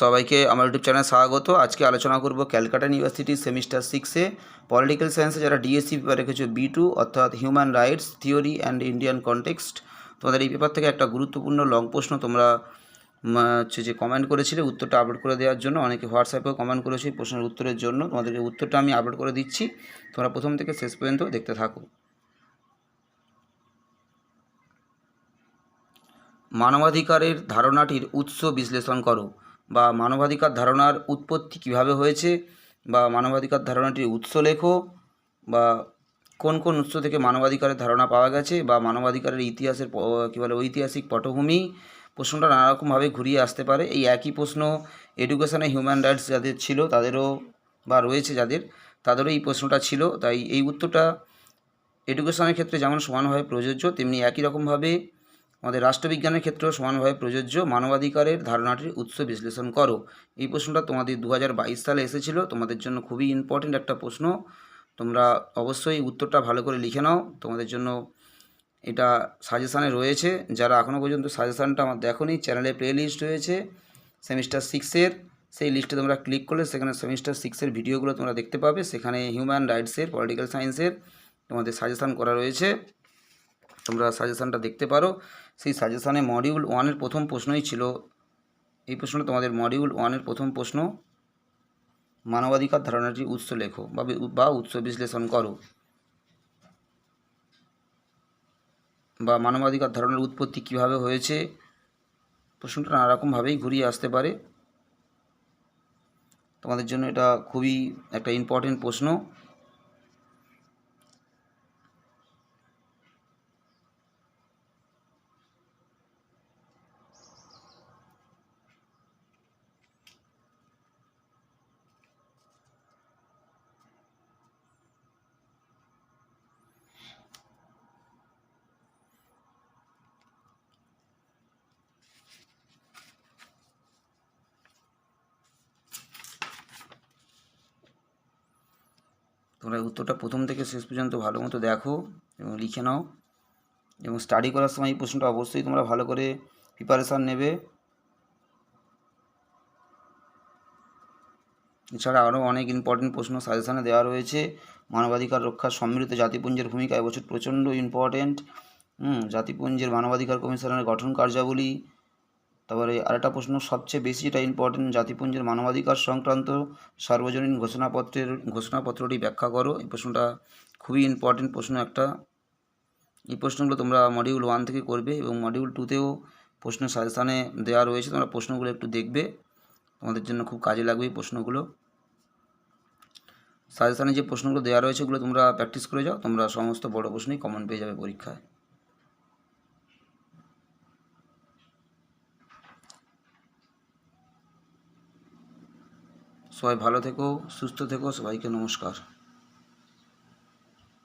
সবাইকে আমার ইউটিউব চ্যানেলে স্বাগত। আজকে আলোচনা করব ক্যালকাটা ইউনিভার্সিটি সেমিস্টার 6-এ পলিটিক্যাল সায়েন্সে যারা ডিএসসি পেপার রেখেছো B2 অর্থাৎ human rights theory and Indian context. তোমাদের এই পেপার থেকে একটা গুরুত্বপূর্ণ লং প্রশ্ন তোমরা হচ্ছে যে কমেন্ট করেছিলে উত্তরটা আপলোড করে দেওয়ার জন্য। অনেকে হোয়াটসঅ্যাপেও কমেন্ট করেছে এই প্রশ্নের উত্তরের জন্য। তোমাদেরকে উত্তরটা আমি আপলোড করে দিচ্ছি, তোমরা প্রথম থেকে শেষ পর্যন্ত দেখতে থাকো। মানবাধিকারের ধারণাটির উৎস বিশ্লেষণ করো, বা মানবাধিকার ধারণার উৎপত্তি কীভাবে হয়েছে, বা মানবাধিকার ধারণাটির উৎস লেখো, বা কোন কোন উৎস থেকে মানবাধিকারের ধারণা পাওয়া গেছে, বা মানবাধিকারের ইতিহাসের কী বলে ঐতিহাসিক পটভূমি। প্রশ্নটা নানারকমভাবে ঘুরিয়ে আসতে পারে। এই একই প্রশ্ন এডুকেশনে হিউম্যান রাইটস যাদের ছিল তাদেরও, বা রয়েছে যাদের, তাদেরও এই প্রশ্নটা ছিল। তাই এই উত্তরটা এডুকেশনের ক্ষেত্রে যেমন সমানভাবে প্রযোজ্য, তেমনি একই রকমভাবে আমাদের রাষ্ট্রবিজ্ঞানের ক্ষেত্রেও সমানভাবে প্রযোজ্য। মানবাধিকারের ধারণাটির উৎস বিশ্লেষণ করো, এই প্রশ্নটা তোমাদের 2022 সালে এসেছিল। তোমাদের জন্য খুবই ইম্পর্টেন্ট একটা প্রশ্ন। তোমরা অবশ্যই উত্তরটা ভালো করে লিখে নাও। তোমাদের জন্য এটা সাজেশানে রয়েছে। যারা এখনও পর্যন্ত সাজেশানটা আমার দেখোনি, চ্যানেলে প্লে লিস্ট রয়েছে সেমিস্টার 6-এর। সেই লিস্টে তোমরা ক্লিক করলে সেখানে সেমিস্টার 6-এর ভিডিওগুলো তোমরা দেখতে পাবে। সেখানে হিউম্যান রাইটসের, পলিটিক্যাল সায়েন্সের তোমাদের সাজেশান করা রয়েছে, তোমরা সাজেশানটা দেখতে পারো। সেই সাজেশানে মডিউল 1-এর প্রথম প্রশ্নই ছিল এই প্রশ্নটা। তোমাদের মডিউল 1-এর প্রথম প্রশ্ন, মানবাধিকার ধারণাটির উৎস লেখো বা উৎস বিশ্লেষণ করো, বা মানবাধিকার ধারণার উৎপত্তি কীভাবে হয়েছে। প্রশ্নটা নানারকমভাবেই ঘুরিয়ে আসতে পারে। তোমাদের জন্য এটা খুবই একটা ইম্পর্টেন্ট প্রশ্ন। তোমরা উত্তরটা প্রথম থেকে শেষ পর্যন্ত ভালো মতো দেখো এবং লিখে নাও, এবং স্টাডি করার সময় এই প্রশ্নটা অবশ্যই তোমরা ভালো করে প্রিপারেশান নেবে। এছাড়া আরও অনেক ইম্পর্টেন্ট প্রশ্ন সাজেশানে দেওয়া রয়েছে। মানবাধিকার রক্ষার সম্মিলিত জাতিপুঞ্জের ভূমিকা এবছর প্রচণ্ড ইম্পর্টেন্ট। জাতিপুঞ্জের মানবাধিকার কমিশনের গঠন কার্যাবলী। তারপরে আরেকটা প্রশ্ন সবচেয়ে বেশি যেটা ইম্পর্টেন্ট, জাতিপুঞ্জের মানবাধিকার সংক্রান্ত সার্বজনীন ঘোষণাপত্রটি ব্যাখ্যা করো। এই প্রশ্নটা খুবই ইম্পর্টেন্ট প্রশ্ন একটা। এই প্রশ্নগুলো তোমরা মডিউল 1 থেকে করবে, এবং মডিউল 2-তেও প্রশ্ন সাজেশানে দেওয়া রয়েছে। তোমরা প্রশ্নগুলো একটু দেখবে, তোমাদের জন্য খুব কাজে লাগবে এই প্রশ্নগুলো। সাজেশানে যে প্রশ্নগুলো দেওয়া রয়েছে ওগুলো তোমরা প্র্যাকটিস করে যাও, তোমরা সমস্ত বড় প্রশ্নই কমন পেয়ে যাবে পরীক্ষায়। সবাই ভালো থেকো, সুস্থ থেকো, সবাইকে নমস্কার।